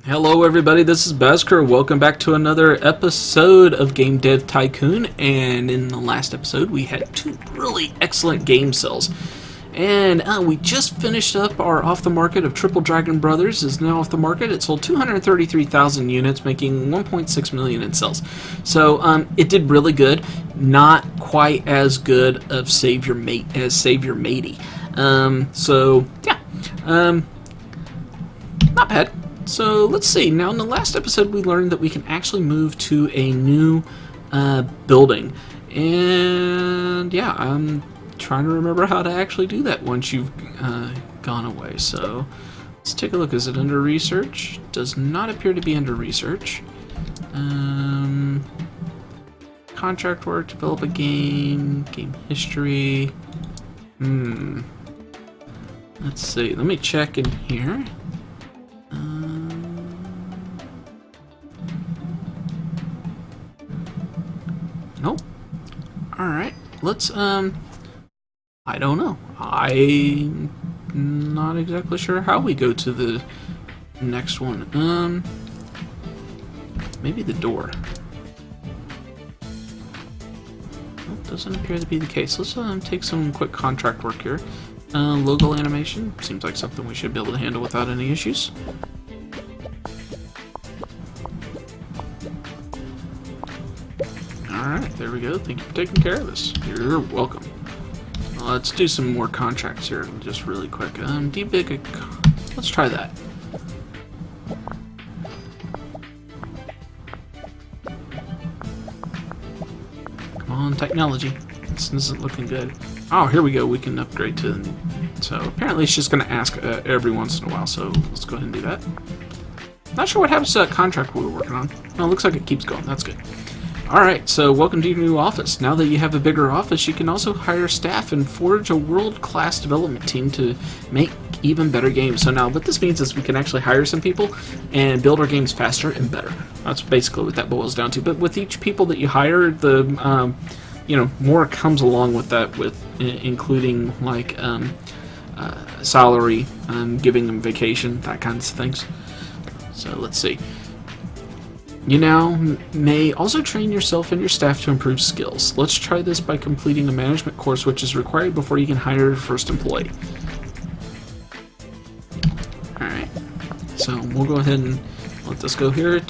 Hello everybody, this is Bazker. Welcome back to another episode of GameDev Tycoon, and in the last episode we had two really excellent game sales. And we just finished up our off the market of Triple Dragon Brothers is now off the market. It sold 233,000 units, making 1.6 million in sales. So it did really good. Not quite as good of Save Your Mate as Save Your Matey. Not bad. So let's see. Now in the last episode we learned that we can actually move to a new building. And yeah, I'm trying to remember how to actually do that once you've gone away. So let's take a look. Is it under research? Does not appear to be under research. Contract work, develop a game, game history. Let's see. Let me check in here. Nope. Alright, let's, I don't know. I'm not exactly sure how we go to the next one. Maybe the door. Nope, doesn't appear to be the case. Let's take some quick contract work here. Logo animation. Seems like something we should be able to handle without any issues. Alright, there we go. Thank you for taking care of us. You're welcome. Let's do some more contracts here, just really quick. Let's try that. Come on, technology. This isn't looking good. Oh, here we go. We can upgrade to... So, apparently it's just going to ask every once in a while, so let's go ahead and do that. Not sure what happens to that contract we were working on. Oh, it looks like it keeps going. That's good. Alright, so welcome to your new office. Now that you have a bigger office, you can also hire staff and forge a world-class development team to make even better games. So now what this means is we can actually hire some people and build our games faster and better. That's basically what that boils down to. But with each people that you hire, the more comes along with that, with including like salary, giving them vacation, that kinds of things. So let's see. You now may also train yourself and your staff to improve skills. Let's try this by completing a management course which is required before you can hire your first employee. Alright, so we'll go ahead and let this go here.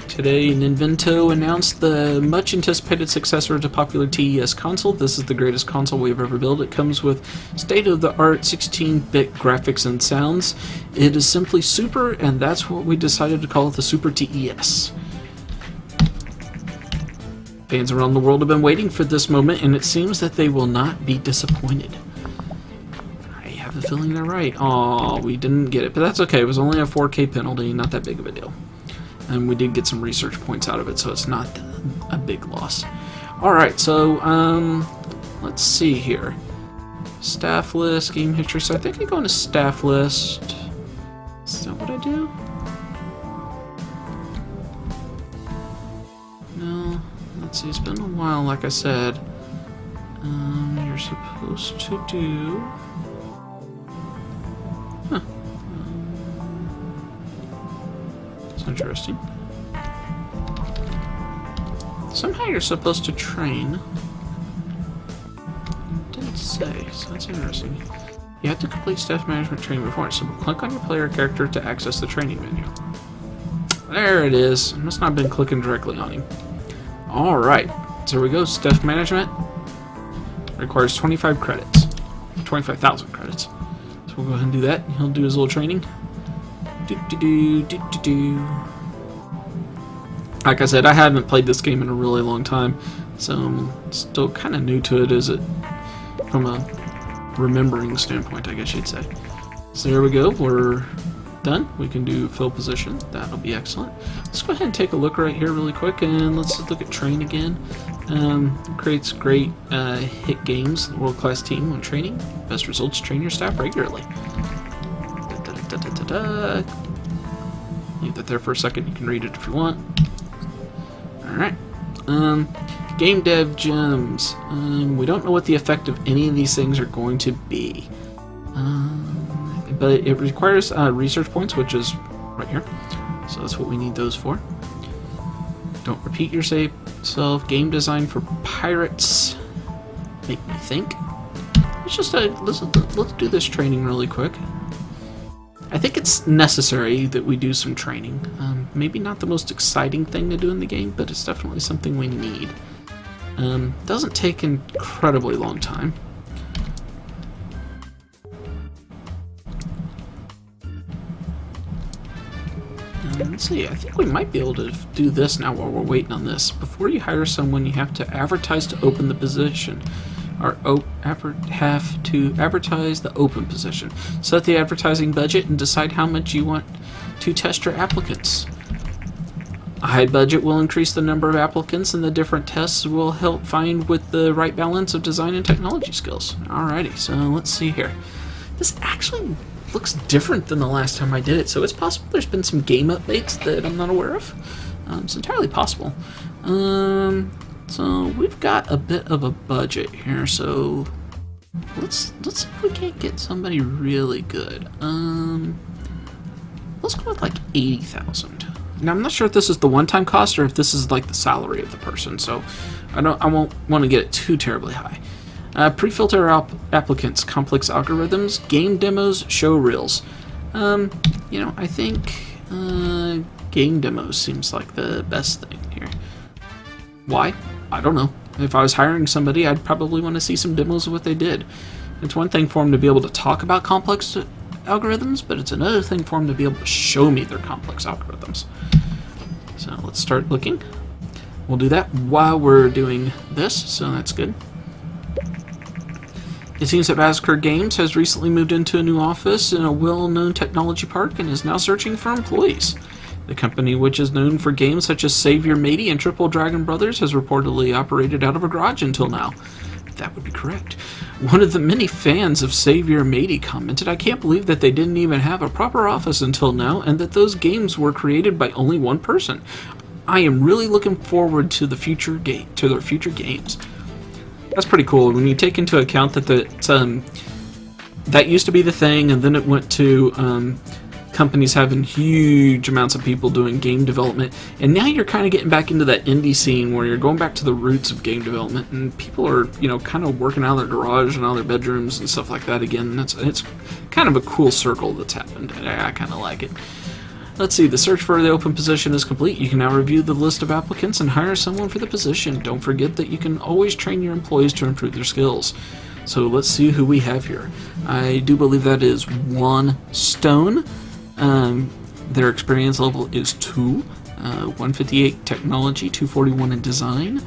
Today, Ninvento announced the much anticipated successor to popular TES console. This is the greatest console we've ever built. It comes with state-of-the-art 16-bit graphics and sounds. It is simply super, and that's what we decided to call it, the Super TES. Fans around the world have been waiting for this moment, and it seems that they will not be disappointed. I have a feeling they're right. Aw, we didn't get it, but that's okay. It was only a 4K penalty, not that big of a deal. And we did get some research points out of it, so it's not a big loss. Alright, so, let's see here. Staff list, game history. So I think I go into staff list. Is that what I do? No. Let's see, it's been a while, like I said. You're supposed to do... Huh. That's interesting. Somehow you're supposed to train. It didn't say, so that's interesting. You have to complete staff management training before, so click on your player character to access the training menu. There it is. I must not have been clicking directly on him. Alright, so here we go. Staff management requires 25 credits. 25,000 credits. So we'll go ahead and do that. He'll do his little training. Like I said, I haven't played this game in a really long time, so I'm still kind of new to it, from a remembering standpoint, I guess you'd say. So there we go. We're done. We can do fill position. That'll be excellent. Let's go ahead and take a look right here really quick, and let's look at train again. Creates great hit games, world-class team when training. Best results, train your staff regularly. Leave that there for a second. You can read it if you want. Alright. Game dev gems. We don't know what the effect of any of these things are going to be. But it requires research points, which is right here. So So that's what we need those for. Don't repeat yourself. Game design for pirates. Make me think. Let's do this training really quick. I think it's necessary that we do some training. Maybe not the most exciting thing to do in the game, but it's definitely something we need. Doesn't take an incredibly long time. Let's see, I think we might be able to do this now while we're waiting on this. Before you hire someone, you have to advertise to open the position. Or have to advertise the open position. Set the advertising budget and decide how much you want to test your applicants. A high budget will increase the number of applicants, and the different tests will help find with the right balance of design and technology skills. Alrighty, so let's see here. This actually looks different than the last time I did it, so it's possible there's been some game updates that I'm not aware of. It's entirely possible. So we've got a bit of a budget here, so let's see if we can't get somebody really good. Let's go with like 80,000. Now I'm not sure if this is the one-time cost or if this is like the salary of the person, so I won't want to get it too terribly high. Pre-filter applicants, complex algorithms, game demos, show reels. I think game demos seems like the best thing here. Why? I don't know. If I was hiring somebody, I'd probably want to see some demos of what they did. It's one thing for them to be able to talk about complex algorithms, but it's another thing for them to be able to show me their complex algorithms. So let's start looking. We'll do that while we're doing this, so that's good. It seems that Vasquer Games has recently moved into a new office in a well-known technology park and is now searching for employees. The company, which is known for games such as Save Your Matey and Triple Dragon Brothers, has reportedly operated out of a garage until now. That would be correct. One of the many fans of Save Your Matey commented, "I can't believe that they didn't even have a proper office until now, and that those games were created by only one person. I am really looking forward to their future games." That's pretty cool when you take into account that that used to be the thing, and then it went to companies having huge amounts of people doing game development, and now you're kind of getting back into that indie scene where you're going back to the roots of game development, and people are kind of working out of their garage and out of their bedrooms and stuff like that again. It's kind of a cool circle that's happened, and I kind of like it. Let's see, the search for the open position is complete. You can now review the list of applicants and hire someone for the position. Don't forget that you can always train your employees to improve their skills. So let's see who we have here. I do believe that is 1 stone. Their experience level is 2. 158 technology, 241 in design.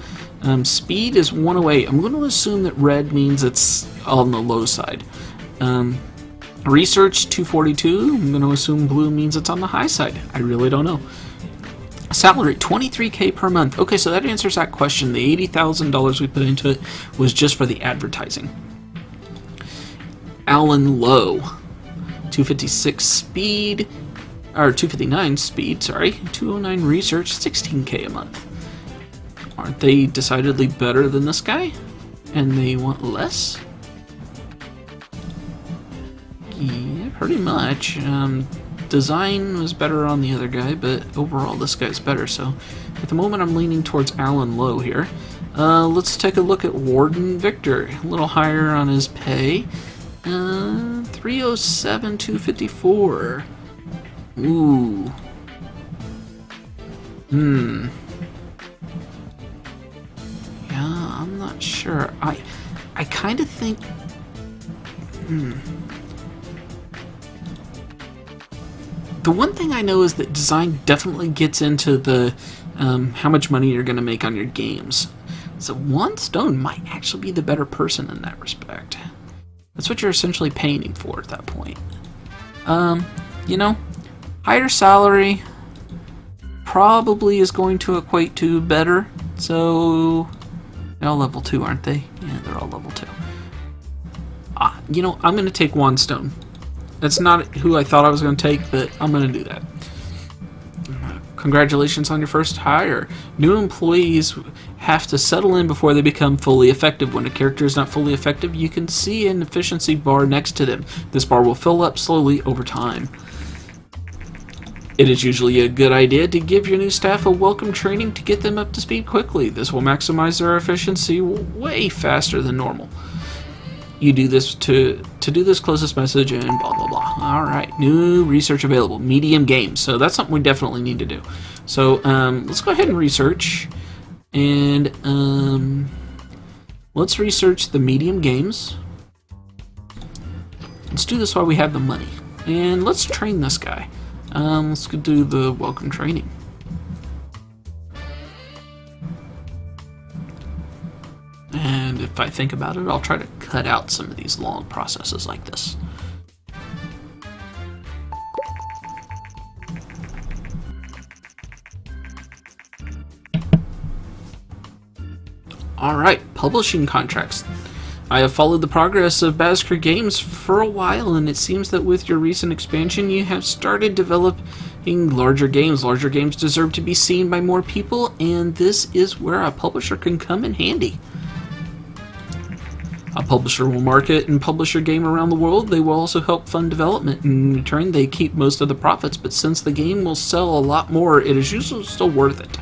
Speed is 108. I'm going to assume that red means it's on the low side. Research 242. I'm going to assume blue means it's on the high side. I really don't know. Salary $23,000 per month. Okay, so that answers that question. The $80,000 we put into it was just for the advertising. Alan Lowe, 256 speed, or 259 speed, sorry. 209 research, $16,000 a month. Aren't they decidedly better than this guy? And they want less? Yeah, pretty much. Design was better on the other guy, but overall this guy's better, so at the moment I'm leaning towards Alan Lowe here. Let's take a look at Warden Victor. A little higher on his pay. 307, 254. Ooh. Yeah, I'm not sure. I kind of think... The one thing I know is that design definitely gets into the how much money you're going to make on your games. So 1 stone might actually be the better person in that respect. That's what you're essentially paying him for at that point. Higher salary probably is going to equate to better. So they're all level 2, aren't they? Yeah, they're all level 2. I'm going to take 1 stone. That's not who I thought I was going to take, but I'm going to do that. Congratulations on your first hire. New employees have to settle in before they become fully effective. When a character is not fully effective, you can see an efficiency bar next to them. This bar will fill up slowly over time. It is usually a good idea to give your new staff a welcome training to get them up to speed quickly. This will maximize their efficiency way faster than normal. You do this to do this, close this message and blah blah blah. Alright, new research available. Medium games. So that's something we definitely need to do. So let's go ahead and research. And let's research the medium games. Let's do this while we have the money. And let's train this guy. Let's go do the welcome training. And if I think about it, I'll try to cut out some of these long processes like this. Alright, publishing contracts. I have followed the progress of Basker Games for a while, and it seems that with your recent expansion, you have started developing larger games. Larger games deserve to be seen by more people, and this is where a publisher can come in handy. A publisher will market and publish your game around the world. They will also help fund development. In return, they keep most of the profits, but since the game will sell a lot more, it is usually still worth it.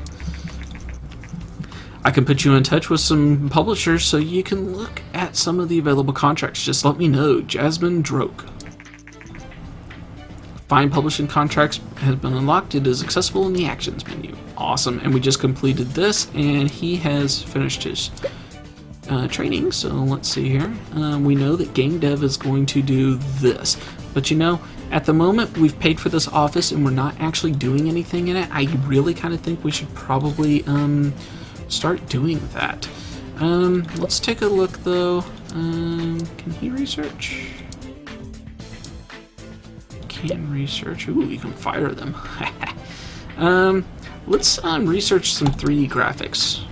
I can put you in touch with some publishers so you can look at some of the available contracts. Just let me know. Jasmine Droke. Find publishing contracts has been unlocked. It is accessible in the actions menu. Awesome. And we just completed this, and he has finished his training. So let's see here. We know that GameDev is going to do this. But you know, at the moment, we've paid for this office and we're not actually doing anything in it. I really kind of think we should probably start doing that. Let's take a look though. Can he research? Can research. Ooh, you can fire them. Let's research some 3D graphics.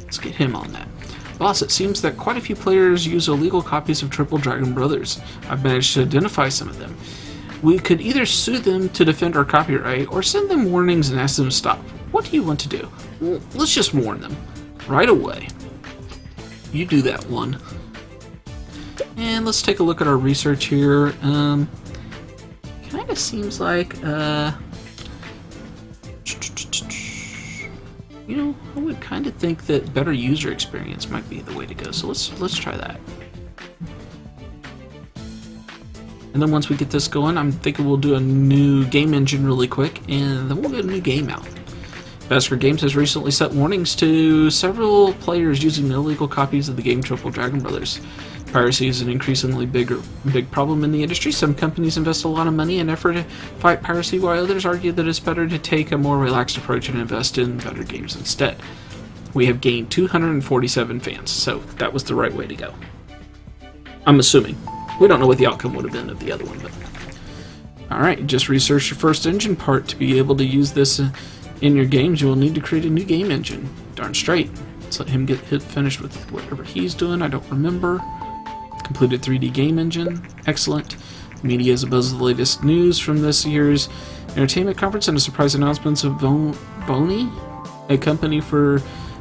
Let's get him on that. Boss, it seems that quite a few players use illegal copies of Triple Dragon Brothers. I've managed to identify some of them. We could either sue them to defend our copyright or send them warnings and ask them to stop. What do you want to do? Well, let's just warn them. Right away. You do that one. And let's take a look at our research here. Kind of seems like, you know, I would kind of think that better user experience might be the way to go. So let's try that. And then once we get this going, I'm thinking we'll do a new game engine really quick, and then we'll get a new game out. Basker Games has recently set warnings to several players using illegal copies of the game Triple Dragon Brothers. Piracy is an increasingly big problem in the industry. Some companies invest a lot of money and effort to fight piracy, while others argue that it's better to take a more relaxed approach and invest in better games instead. We have gained 247 fans, so that was the right way to go. I'm assuming. We don't know what the outcome would have been of the other one, but... Alright, just research your first engine part. To be able to use this in your games, you will need to create a new game engine. Darn straight. Let's let him get finished with whatever he's doing. I don't remember. Completed 3D game engine. Excellent. Media is abuzz of the latest news from this year's entertainment conference and a surprise announcement of Vony, a company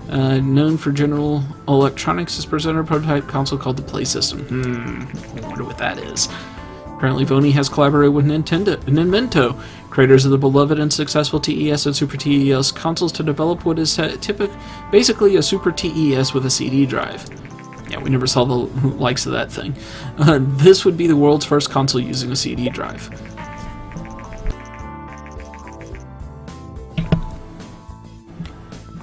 known for General Electronics, has presented a prototype console called the Play System. I wonder what that is. Apparently, Vony has collaborated with Nintendo, creators of the beloved and successful TES and Super TES consoles, to develop what is basically a Super TES with a CD drive. Yeah, we never saw the likes of that thing. This would be the world's first console using a CD drive.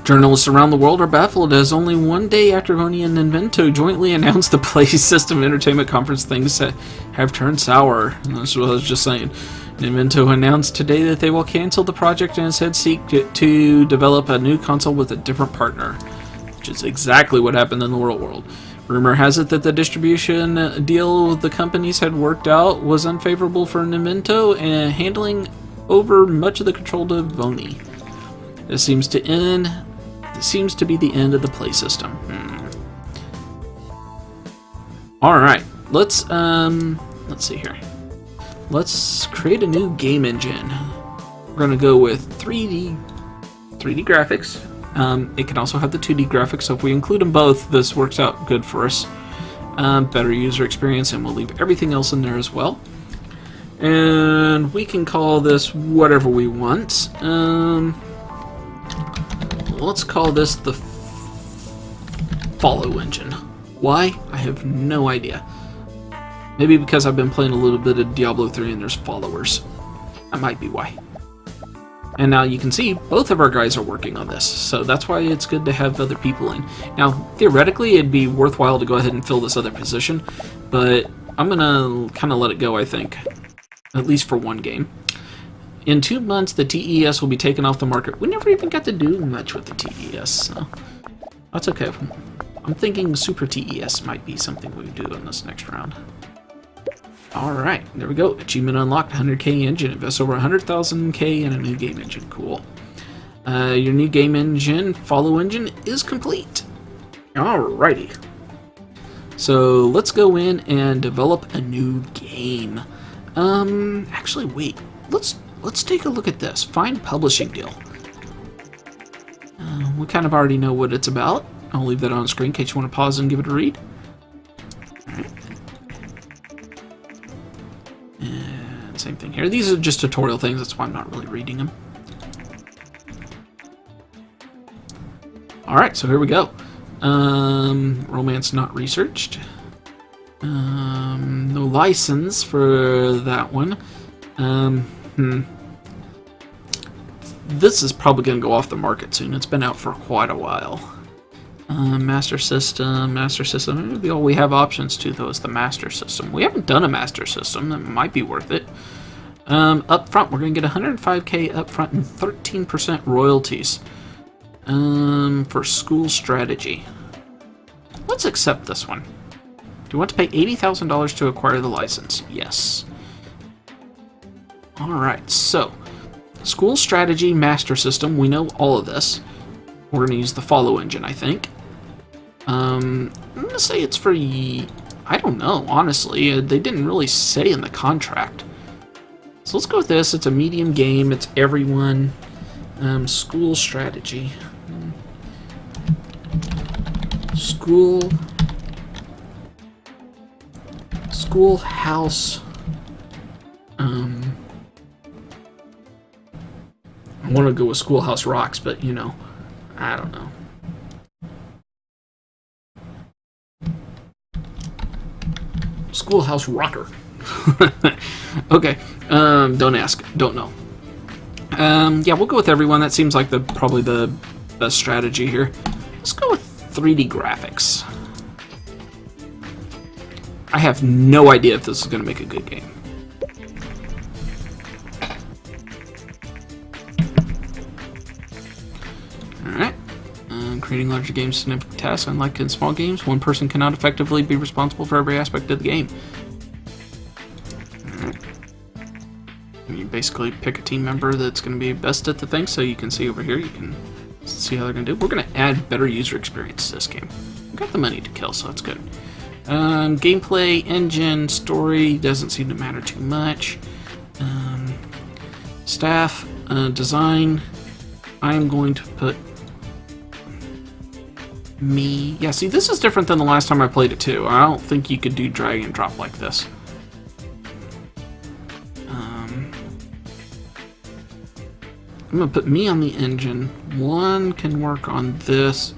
Journalists around the world are baffled as only one day after Vony and Nintendo jointly announced the Play System Entertainment Conference, things have turned sour. That's what I was just saying. Nintendo announced today that they will cancel the project and instead seek to develop a new console with a different partner, which is exactly what happened in the real world. Rumor has it that the distribution deal the companies had worked out was unfavorable for Nintendo and handling over much of the control to Vony. This seems to be the end of the Play System. Alright, let's see here. Let's create a new game engine. We're gonna go with 3D graphics. It can also have the 2D graphics, so if we include them both, this works out good for us. Better user experience, and we'll leave everything else in there as well. And we can call this whatever we want. Let's call this the Follow Engine. Why? I have no idea. Maybe because I've been playing a little bit of Diablo 3 and there's followers. That might be why. And now you can see both of our guys are working on this, so that's why it's good to have other people in. Now, theoretically, it'd be worthwhile to go ahead and fill this other position, but I'm gonna kind of let it go, I think. At least for one game. In 2 months, the TES will be taken off the market. We never even got to do much with the TES, so that's okay. I'm thinking Super TES might be something we do in this next round. Alright, there we go. Achievement unlocked, 100k engine. Invest over 100,000k in a new game engine. Cool. Your new game engine, Follow Engine, is complete. Alrighty. So let's go in and develop a new game. Actually, wait. Let's take a look at this. Find publishing deal. We kind of already know what it's about. I'll leave that on screen in case you want to pause and give it a read. Alright. And same thing here. These are just tutorial things, that's why I'm not really reading them. Alright, so here we go. Romance not researched. No license for that one. This is probably going to go off the market soon. It's been out for quite a while. Master system. Maybe all we have options to, though, is the master system. We haven't done a master system. That might be worth it. Up front, we're going to get 105k up front and 13% royalties. For school strategy. Let's accept this one. Do you want to pay $80,000 to acquire the license? Yes. Alright, so school strategy master system, we know all of this. We're going to use the Follow Engine, I think. I'm going to say it's for... I don't know, honestly. They didn't really say in the contract. So let's go with this. It's a medium game. It's everyone. School strategy. Schoolhouse. I want to go with Schoolhouse Rocks, but you know, I don't know. Schoolhouse Rocker. Okay. Don't ask. Don't know. Yeah, we'll go with everyone. That seems like probably the best strategy here. Let's go with 3D graphics. I have no idea if this is going to make a good game. Alright. Creating larger games is a significant task. Unlike in small games, one person cannot effectively be responsible for every aspect of the game. Alright. You basically pick a team member that's going to be best at the thing, so you can see over here, you can see how they're going to do. We're going to add better user experience to this game. We've got the money to kill, so that's good. Gameplay, engine, story doesn't seem to matter too much. Staff, design. I'm going to put me. Yeah, see, this is different than the last time I played it too. I don't think you could do drag and drop like this. I'm gonna put me on the engine. One can work on this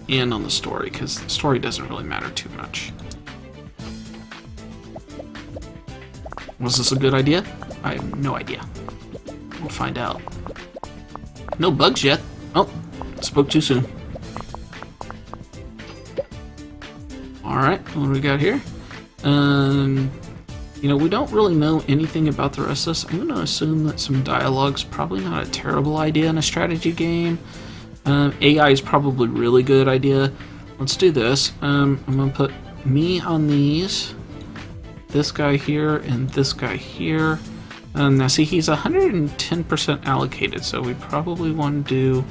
and on the story, because the story doesn't really matter too much. Was this a good idea? I have no idea. We'll find out. No bugs yet. Oh, spoke too soon. Alright, what do we got here? You know, we don't really know anything about the rest of this. I'm going to assume that some dialogue's probably not a terrible idea in a strategy game. AI is probably a really good idea. Let's do this. I'm going to put me on these. This guy here and this guy here. Now see, he's 110% allocated, so we probably want to do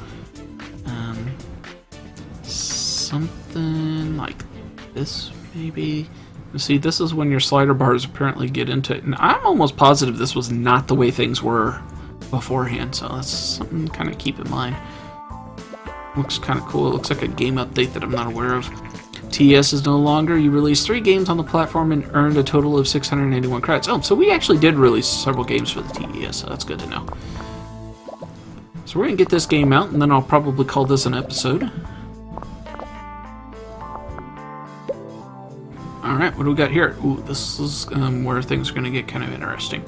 something like this, maybe. See, this is when your slider bars apparently get into it. And I'm almost positive this was not the way things were beforehand, so that's something to kind of keep in mind. Looks kind of cool. It looks like a game update that I'm not aware of. TES is no longer. You released 3 games on the platform and earned a total of 681 credits. Oh, so we actually did release several games for the TES, so that's good to know. So we're going to get this game out, and then I'll probably call this an episode. Alright, what do we got here? Ooh, this is where things are going to get kind of interesting.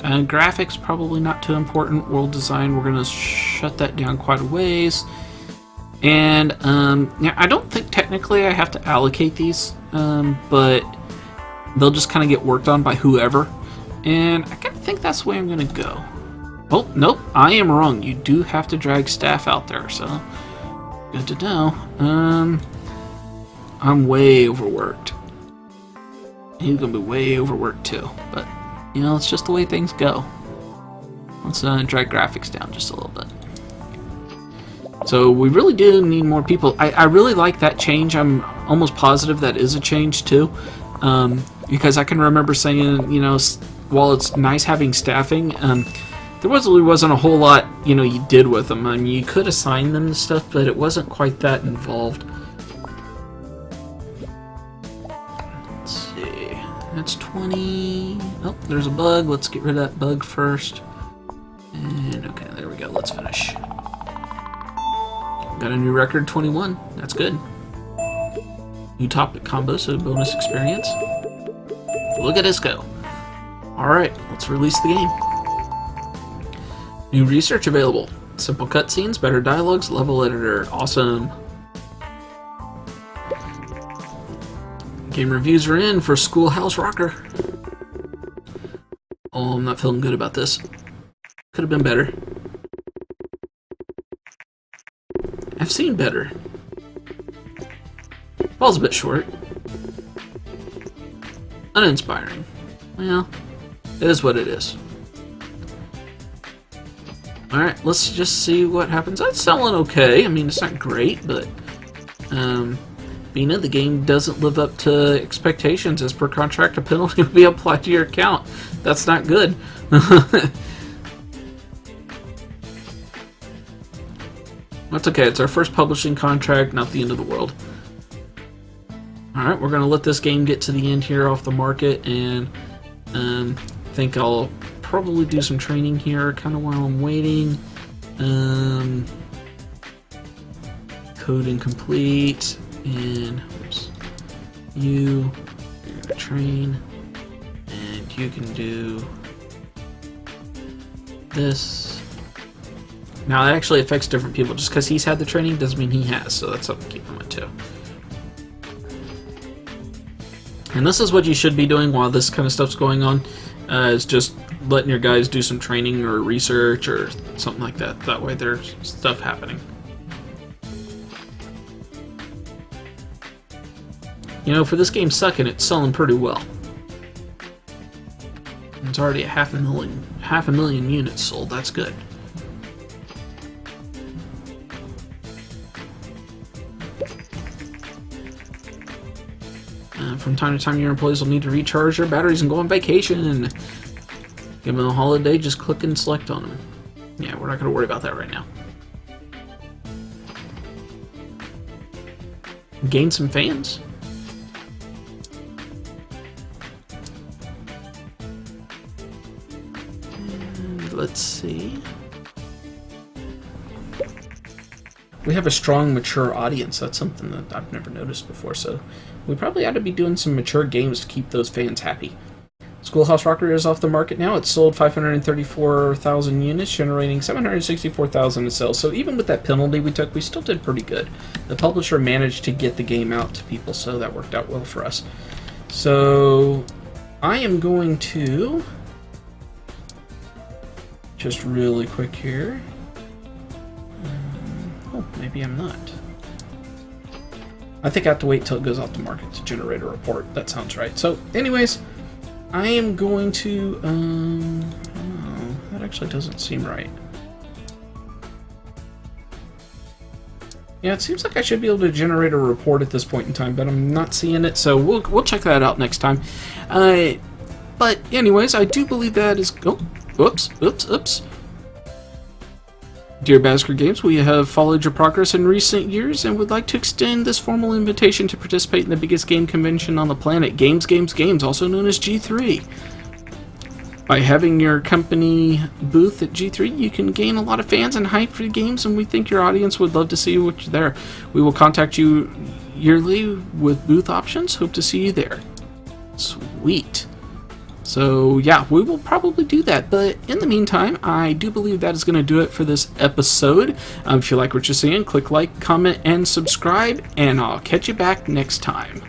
Graphics, probably not too important. World design, we're going to shut that down quite a ways. And, yeah, I don't think technically I have to allocate these, but they'll just kind of get worked on by whoever. And I kind of think that's the way I'm going to go. Oh, nope, I am wrong. You do have to drag staff out there, so good to know. I'm way overworked. He's going to be way overworked too, but, you know, it's just the way things go. Let's drag graphics down just a little bit. So we really do need more people. I really like that change. I'm almost positive that is a change too, because I can remember saying, you know, while it's nice having staffing, there really wasn't a whole lot, you know, you did with them. I mean, you could assign them to stuff, but it wasn't quite that involved. Let's see. That's 20. Oh, there's a bug. Let's get rid of that bug first. And okay, there we go. Let's finish. Got a new record, 21. That's good. New topic combo, so bonus experience. Look at this go. Alright, let's release the game. New research available. Simple cutscenes, better dialogues, level editor. Awesome. Game reviews are in for Schoolhouse Rocker. Oh, I'm not feeling good about this. Could have been better. I've seen better. Falls a bit short. Uninspiring. Well, it is what it is. Alright, let's just see what happens. It's selling okay. I mean, it's not great, but Bina, the game doesn't live up to expectations. As per contract, a penalty will be applied to your account. That's not good. That's okay, it's our first publishing contract, not the end of the world. Alright, we're going to let this game get to the end here off the market, and think I'll probably do some training here kind of while I'm waiting. Code incomplete, and oops, you're going to train, and you can do this. Now that actually affects different people. Just because he's had the training doesn't mean he has, so that's something to keep in mind too. And this is what you should be doing while this kind of stuff's going on, is just letting your guys do some training or research or something like that. That way there's stuff happening. You know, for this game sucking, it's selling pretty well. It's already at half a million units sold. That's good. From time to time, your employees will need to recharge their batteries and go on vacation. Give them a holiday, just click and select on them. Yeah, we're not going to worry about that right now. Gain some fans. And let's see. We have a strong, mature audience. That's something that I've never noticed before, so we probably ought to be doing some mature games to keep those fans happy. Schoolhouse Rocker is off the market now. It's sold 534,000 units, generating 764,000 in sales. So even with that penalty we took, we still did pretty good. The publisher managed to get the game out to people, so that worked out well for us. So I am going to just really quick here. Oh, maybe I'm not. I think I have to wait till it goes off the market to generate a report. That sounds right. So, anyways, I am going to, oh, that actually doesn't seem right. Yeah, it seems like I should be able to generate a report at this point in time, but I'm not seeing it, so we'll check that out next time. But anyways, I do believe that is, oh, oops. Dear Basker Games, we have followed your progress in recent years and would like to extend this formal invitation to participate in the biggest game convention on the planet, Games, also known as G3. By having your company booth at G3, you can gain a lot of fans and hype for the games, and we think your audience would love to see you there. We will contact you yearly with booth options. Hope to see you there. Sweet. So yeah, we will probably do that, but in the meantime, I do believe that is going to do it for this episode. If you like what you're seeing, click like, comment, and subscribe, and I'll catch you back next time.